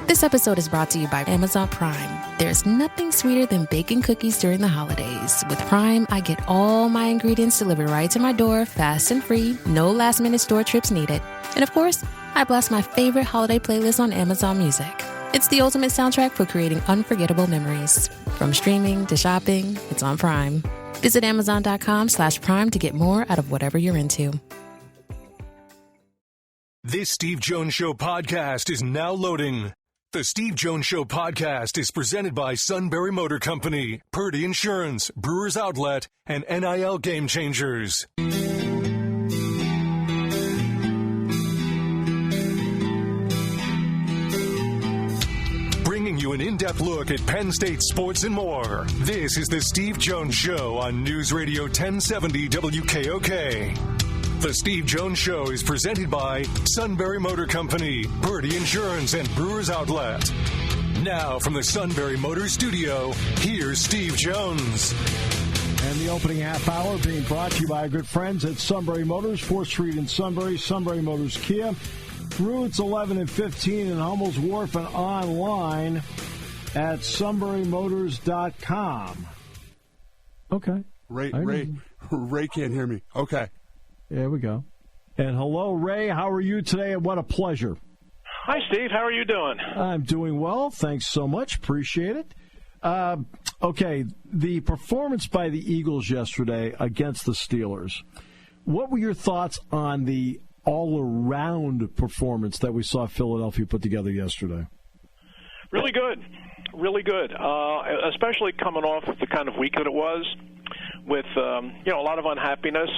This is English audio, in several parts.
This episode is brought to you by Amazon Prime. There's nothing sweeter than baking cookies during the holidays. With Prime, I get all my ingredients delivered right to my door, fast and free, no last-minute store trips needed. And of course, I blast my favorite holiday playlist on Amazon Music. It's the ultimate soundtrack for creating unforgettable memories. From streaming to shopping, it's on Prime. Visit Amazon.com/Prime to get more out of whatever you're into. This Steve Jones Show podcast is now loading. The Steve Jones Show podcast is presented by Sunbury Motor Company, Purdy Insurance, Brewers Outlet, and NIL Game Changers. Bringing you an in-depth look at Penn State sports and more. This is the Steve Jones Show on News Radio 1070 WKOK. The Steve Jones Show is presented by Sunbury Motor Company, Purdy Insurance, and Brewers Outlet. Now from the Sunbury Motor Studio, here's Steve Jones. And the opening half hour being brought to you by our good friends at Sunbury Motors, 4th Street in Sunbury, Sunbury Motors Kia, routes 11 and 15 in Hummel's Wharf, and online at sunburymotors.com. Okay. Ray can't hear me. Okay. There we go. And hello, Ray. How are you today? And what a pleasure. Hi, Steve. How are you doing? I'm doing well. Thanks so much. Appreciate it. Okay, the performance by the Eagles yesterday against the Steelers. What were your thoughts on the all-around performance that we saw Philadelphia put together yesterday? Really good. Really good. Especially coming off the kind of week that it was with, a lot of unhappiness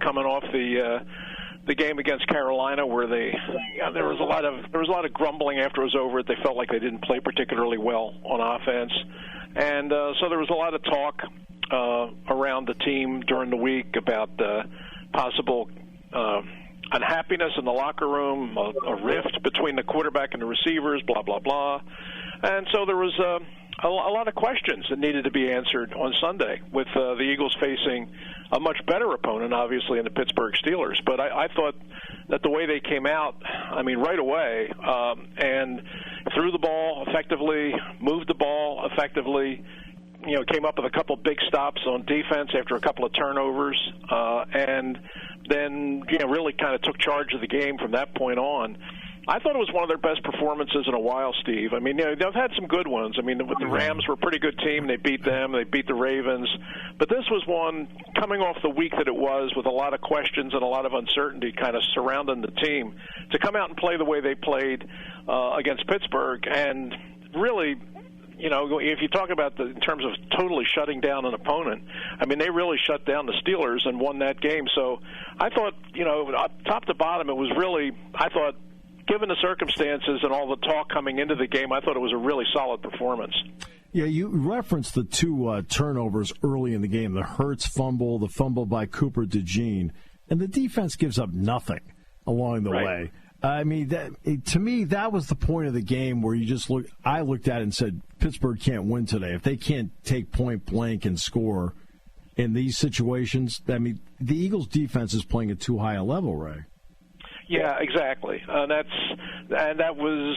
coming off the game against Carolina, where there was a lot of grumbling after it was over. They felt like they didn't play particularly well on offense, and so there was a lot of talk around the team during the week about possible unhappiness in the locker room, a rift between the quarterback and the receivers, blah blah blah, and so there was a lot of questions that needed to be answered on Sunday with the Eagles facing a much better opponent, obviously, in the Pittsburgh Steelers. But I thought that the way they came out, right away, and threw the ball effectively, moved the ball effectively, came up with a couple big stops on defense after a couple of turnovers, and then, really kind of took charge of the game from that point on. I thought it was one of their best performances in a while, Steve. They've had some good ones. The Rams were a pretty good team. They beat them. They beat the Ravens. But this was one coming off the week that it was, with a lot of questions and a lot of uncertainty kind of surrounding the team, to come out and play the way they played against Pittsburgh. And really, if you talk about in terms of totally shutting down an opponent, they really shut down the Steelers and won that game. So I thought, top to bottom, it was really, given the circumstances and all the talk coming into the game, I thought it was a really solid performance. Yeah, you referenced the two turnovers early in the game, the Hurts fumble, the fumble by Cooper DeJean, and the defense gives up nothing along the way. To me, that was the point of the game where I looked at it and said, Pittsburgh can't win today. If they can't take point blank and score in these situations, the Eagles' defense is playing at too high a level, Ray. Yeah, exactly. That was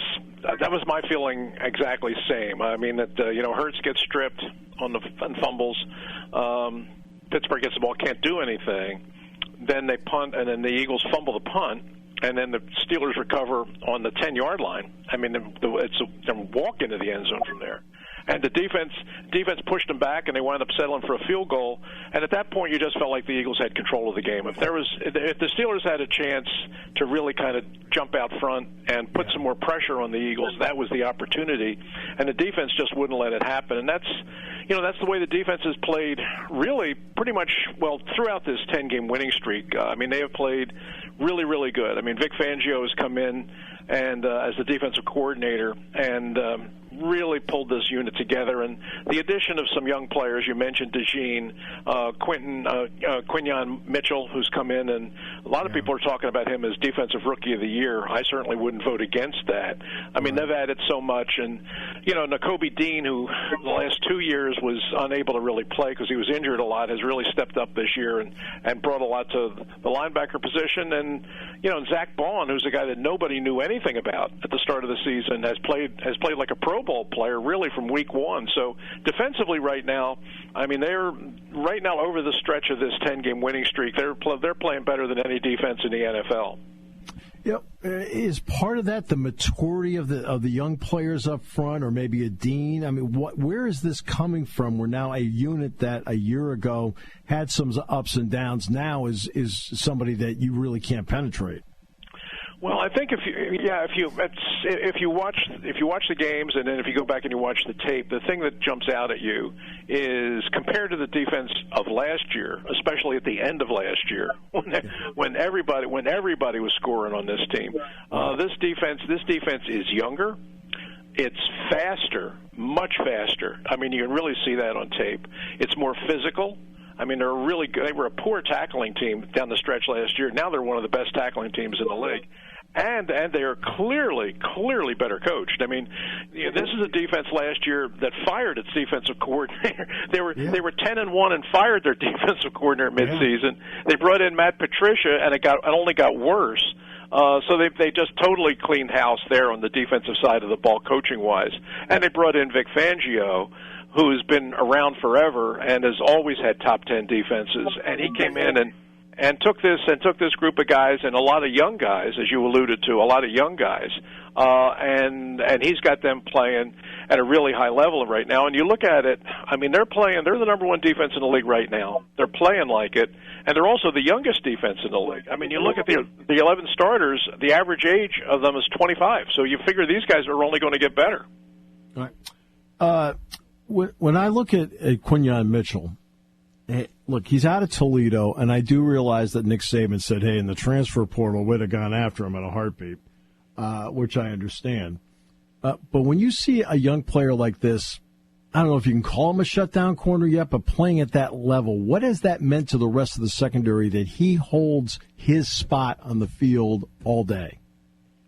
my feeling exactly the same. Hurts gets stripped on fumbles. Pittsburgh gets the ball, can't do anything. Then they punt, and then the Eagles fumble the punt, and then the Steelers recover on the 10-yard line. It's a walk into the end zone from there. And the defense pushed them back, and they wound up settling for a field goal. And at that point, you just felt like the Eagles had control of the game. If the Steelers had a chance to really kind of jump out front and put some more pressure on the Eagles, that was the opportunity. And the defense just wouldn't let it happen. And that's the way the defense has played, really pretty much throughout this 10-game winning streak. They have played really, really good. Vic Fangio has come in and as the defensive coordinator, and really pulled this unit together. And the addition of some young players, you mentioned Didinger, Quinyon Mitchell, who's come in, and a lot of people are talking about him as Defensive Rookie of the Year. I certainly wouldn't vote against that. I mean, they've added so much. And, Nakobe Dean, who the last 2 years was unable to really play because he was injured a lot, has really stepped up this year and brought a lot to the linebacker position. And, Zach Bond, who's a guy that nobody knew anything about at the start of the season, has played like a Pro Bowl player really from week one. So defensively right now, I mean, they're right now over the stretch of this 10-game winning streak. They're playing better than any defense in the NFL. Is part of that the maturity of the young players up front, or maybe a Dean? I mean, where is this coming from? We're now a unit that a year ago had some ups and downs. Now is somebody that you really can't penetrate. Well, I think if you watch the games, and then if you go back and you watch the tape, the thing that jumps out at you is compared to the defense of last year, especially at the end of last year, when everybody was scoring on this team. This defense is younger. It's faster, much faster. I mean, you can really see that on tape. It's more physical. I mean, they're really good. They were a poor tackling team down the stretch last year. Now they're one of the best tackling teams in the league. And they are clearly better coached. I mean, this is a defense last year that fired its defensive coordinator. They were 10-1 and fired their defensive coordinator midseason. They brought in Matt Patricia, and it only got worse. So they just totally cleaned house there on the defensive side of the ball, coaching wise. And they brought in Vic Fangio, who's been around forever and has always had top 10 defenses. And he came in and took this group of guys, and a lot of young guys, as you alluded to, and he's got them playing at a really high level right now. And you look at it, I mean, they're the number one defense in the league right now. They're playing like it, and they're also the youngest defense in the league. I mean, you look at the 11 starters, the average age of them is 25. So you figure these guys are only going to get better. All right. When I look at Quinyon Mitchell, look, he's out of Toledo, and I do realize that Nick Saban said, hey, in the transfer portal, we'd have gone after him in a heartbeat, which I understand. But when you see a young player like this, I don't know if you can call him a shutdown corner yet, but playing at that level, what has that meant to the rest of the secondary that he holds his spot on the field all day?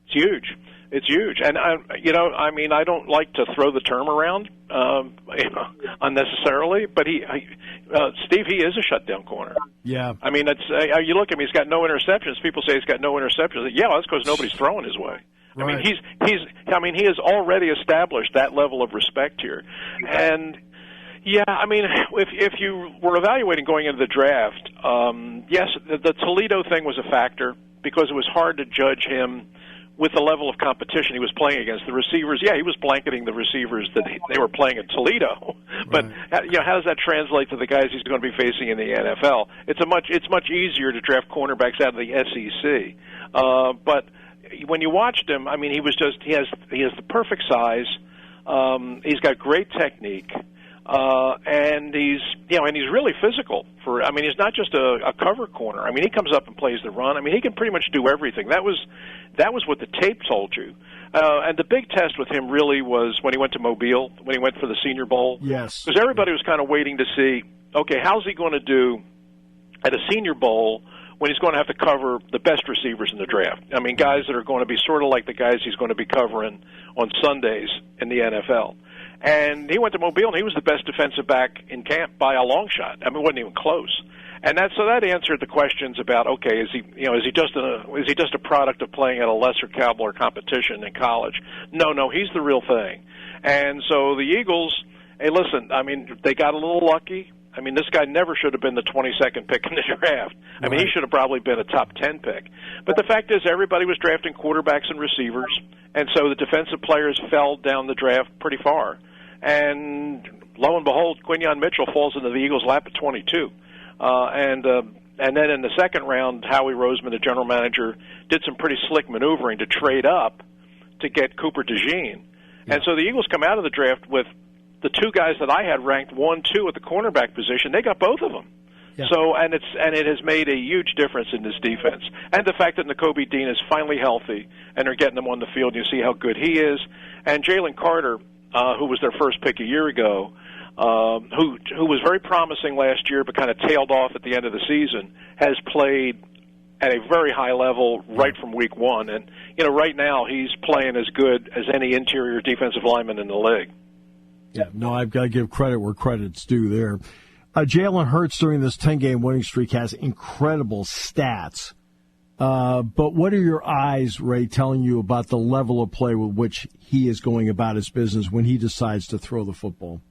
It's huge. It's huge. And, I don't like to throw the term around unnecessarily, but Steve, he is a shutdown corner. Yeah. I mean, you look at him, he's got no interceptions. People say he's got no interceptions. Yeah, that's because nobody's throwing his way. Right. I mean, he has already established that level of respect here. And, yeah, I mean, if you were evaluating going into the draft, yes, the Toledo thing was a factor because it was hard to judge him with the level of competition he was playing against. The receivers, yeah, he was blanketing the receivers that they were playing at Toledo. But how does that translate to the guys he's going to be facing in the NFL? It's much easier to draft cornerbacks out of the SEC. But when you watched him, I mean, he has the perfect size. He's got great technique. And he's really physical. He's not just a cover corner. I mean, he comes up and plays the run. I mean, he can pretty much do everything. That was what the tape told you. And the big test with him really was when he went to Mobile, when he went for the Senior Bowl. Yes. Because everybody was kind of waiting to see, okay, how's he going to do at a Senior Bowl when he's going to have to cover the best receivers in the draft? I mean, guys that are going to be sort of like the guys he's going to be covering on Sundays in the NFL. And he went to Mobile, and he was the best defensive back in camp by a long shot. I mean, it wasn't even close. And that answered the questions about, okay, is he just a product of playing at a lesser caliber competition in college? No, he's the real thing. And so the Eagles, hey, listen, I mean, they got a little lucky. I mean, this guy never should have been the 22nd pick in the draft. I mean, he should have probably been a top 10 pick. But the fact is, everybody was drafting quarterbacks and receivers, and so the defensive players fell down the draft pretty far. And lo and behold, Quinyon Mitchell falls into the Eagles' lap at 22. And then in the second round, Howie Roseman, the general manager, did some pretty slick maneuvering to trade up to get Cooper DeJean. Yeah. And so the Eagles come out of the draft with the two guys that I had ranked 1-2 at the cornerback position. They got both of them. Yeah. So and it has made a huge difference in this defense. And the fact that Nakobe Dean is finally healthy and they're getting him on the field, you see how good he is. And Jalen Carter, who was their first pick a year ago, who was very promising last year but kind of tailed off at the end of the season, has played at a very high level right from week one. And, right now he's playing as good as any interior defensive lineman in the league. Yeah, no, I've got to give credit where credit's due there. Jalen Hurts during this 10-game winning streak has incredible stats. But what are your eyes, Ray, telling you about the level of play with which he is going about his business when he decides to throw the football?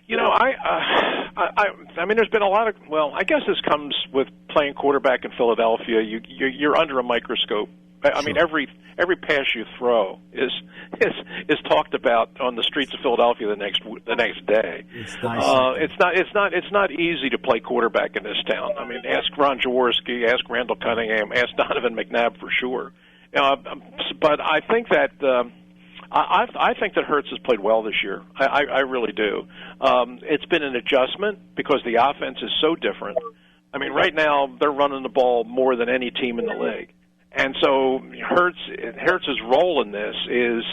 I mean, there's been a lot of. Well, I guess this comes with playing quarterback in Philadelphia. You're under a microscope. I mean, every pass you throw is talked about on the streets of Philadelphia the next day. It's not easy to play quarterback in this town. I mean, ask Ron Jaworski, ask Randall Cunningham, ask Donovan McNabb for sure. But I think that. I think that Hurts has played well this year. I really do. It's been an adjustment because the offense is so different. I mean, right now they're running the ball more than any team in the league. And so Hurts' role in this is,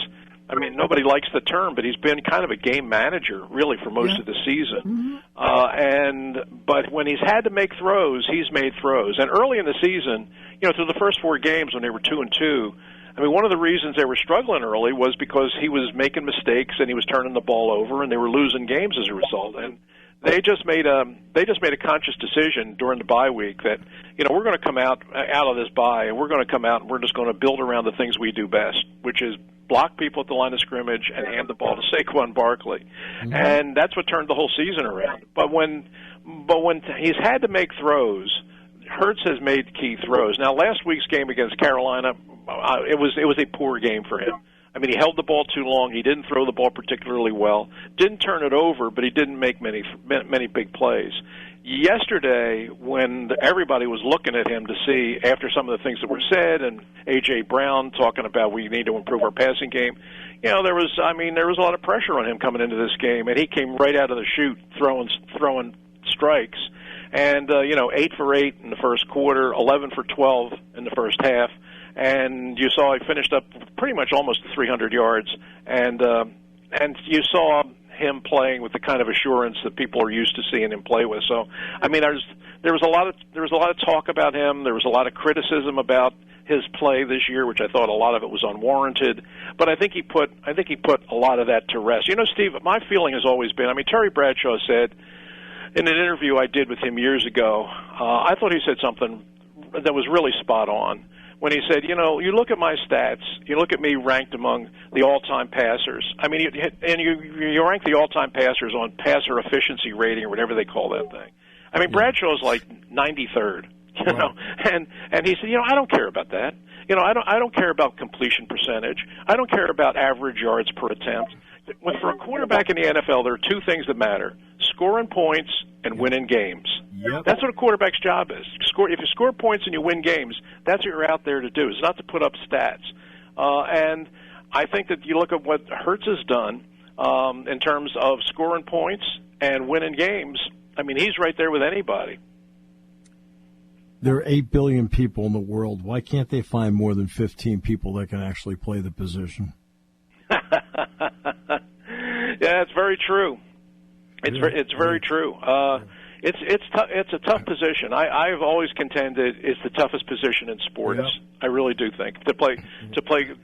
I mean, nobody likes the term, but he's been kind of a game manager really for most of the season. But when he's had to make throws, he's made throws. And early in the season, through the first 4 games when they were 2-2, I mean, one of the reasons they were struggling early was because he was making mistakes and he was turning the ball over, and they were losing games as a result. And they just made a conscious decision during the bye week that we're going to come out of this bye and we're going to come out and we're just going to build around the things we do best, which is block people at the line of scrimmage and hand the ball to Saquon Barkley, and that's what turned the whole season around. But when he's had to make throws, Hurts has made key throws. Now, last week's game against Carolina, it was a poor game for him. I mean, he held the ball too long. He didn't throw the ball particularly well. Didn't turn it over, but he didn't make many big plays. Yesterday, when everybody was looking at him to see after some of the things that were said, and A.J. Brown talking about we need to improve our passing game, there was a lot of pressure on him coming into this game, and he came right out of the chute throwing strikes. And 8 for 8 in the first quarter, 11 for 12 in the first half. And you saw he finished up pretty much almost 300 yards, and you saw him playing with the kind of assurance that people are used to seeing him play with. So, I mean, there was a lot of talk about him. There was a lot of criticism about his play this year, which I thought a lot of it was unwarranted. But I think he put a lot of that to rest. Steve, my feeling has always been. I mean, Terry Bradshaw said in an interview I did with him years ago, I thought he said something that was really spot on. When he said, you look at my stats, you look at me ranked among the all-time passers. I mean, you rank the all-time passers on passer efficiency rating or whatever they call that thing. I mean, Bradshaw's like 93rd, and he said, I don't care about that. I don't care about completion percentage. I don't care about average yards per attempt. For a quarterback in the NFL, there are 2 things that matter: scoring points and winning games. Yep. That's what a quarterback's job is. If you score points and you win games, that's what you're out there to do. It's not to put up stats. And I think that you look at what Hurts has done in terms of scoring points and winning games. I mean, he's right there with anybody. There are 8 billion people in the world. Why can't they find more than 15 people that can actually play the position? Yeah, it's very true. It's very true. It's a tough position. I've always contended it's the toughest position in sports. Yep. I really do think to play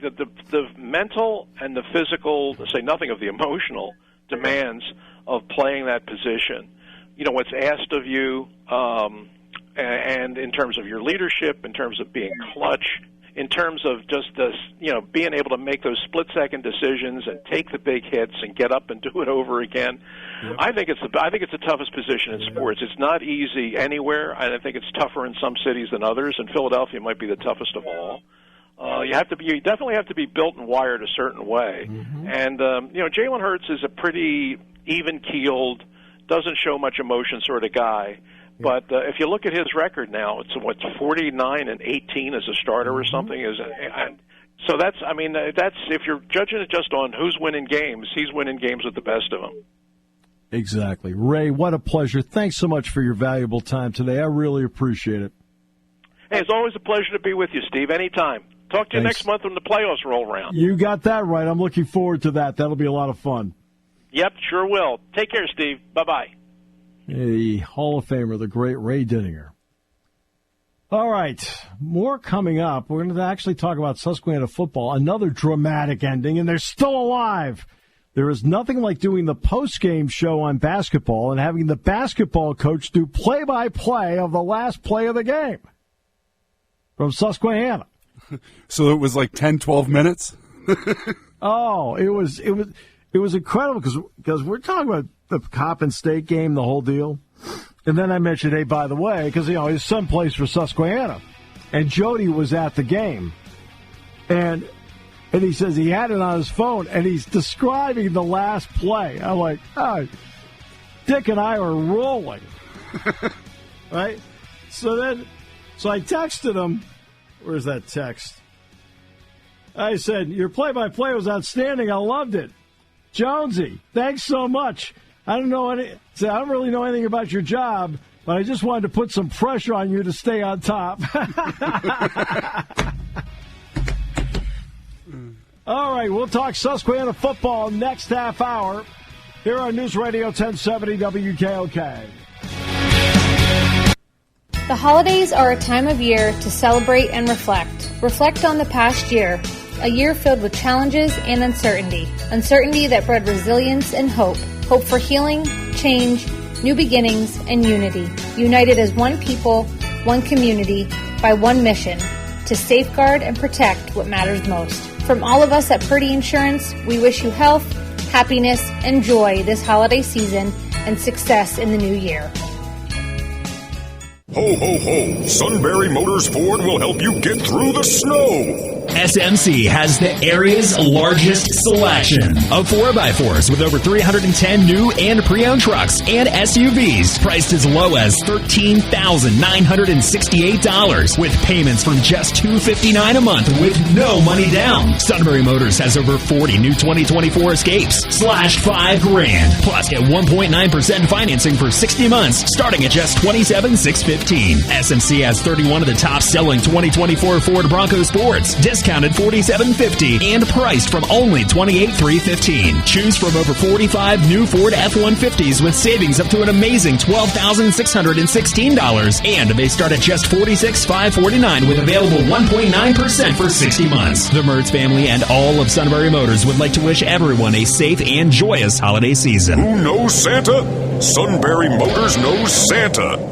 the mental and the physical, to say nothing of the emotional demands of playing that position. What's asked of you, and in terms of your leadership, in terms of being clutch, in terms of just this, being able to make those split-second decisions and take the big hits and get up and do it over again. Yep. I think it's the toughest position in sports. It's not easy anywhere, and I think it's tougher in some cities than others. And Philadelphia might be the toughest of all. You definitely have to be built and wired a certain way. Mm-hmm. And Jalen Hurts is a pretty even-keeled, doesn't show much emotion sort of guy. But if you look at his record now, it's 49-18 as a starter or something. So that's if you're judging it just on who's winning games, he's winning games with the best of them. Exactly. Ray, what a pleasure. Thanks so much for your valuable time today. I really appreciate it. Hey, it's always a pleasure to be with you, Steve. Anytime. Talk to you next month when the playoffs roll around. You got that right. I'm looking forward to that. That'll be a lot of fun. Yep, sure will. Take care, Steve. Bye-bye. A Hall of Famer, the great Ray Didinger. All right, more coming up. We're going to actually talk about Susquehanna football, another dramatic ending, and they're still alive. There is nothing like doing the post-game show on basketball and having the basketball coach do play-by-play of the last play of the game from Susquehanna. So it was like 10, 12 minutes? Oh, it was incredible because we're talking about the Coppin State game, the whole deal. And then I mentioned, hey, by the way, because, his son plays for Susquehanna. And Jody was at the game. And he says he had it on his phone, and he's describing the last play. I'm like, oh, Dick and I are rolling. Right? So I texted him. Where's that text? I said, your play-by-play was outstanding. I loved it. Jonesy, thanks so much. I don't really know anything about your job, but I just wanted to put some pressure on you to stay on top. All right, we'll talk Susquehanna football next half hour here on News Radio 1070 WKOK. The holidays are a time of year to celebrate and reflect. Reflect on the past year, a year filled with challenges and uncertainty. Uncertainty that bred resilience and hope. Hope for healing, change, new beginnings, and unity. United as one people, one community, by one mission, to safeguard and protect what matters most. From all of us at Purdy Insurance, we wish you health, happiness, and joy this holiday season and success in the new year. Ho, ho, ho! Sunbury Motors Ford will help you get through the snow. SMC has the area's largest selection of 4x4s with over 310 new and pre-owned trucks and SUVs priced as low as $13,968 with payments from just $259 a month with no money down. Sunbury Motors has over 40 new 2024 Escapes slashed $5,000. Plus get 1.9% financing for 60 months starting at just $27,615. SMC has 31 of the top-selling 2024 Ford Bronco Sports, discounted $47.50 and priced from only $28,315. Choose from over 45 new Ford F-150s with savings up to an amazing $12,616, and they start at just $46,549 with available 1.9% for 60 months. The Mertz family and all of Sunbury Motors would like to wish everyone a safe and joyous holiday season. Who knows Santa? Sunbury Motors knows Santa.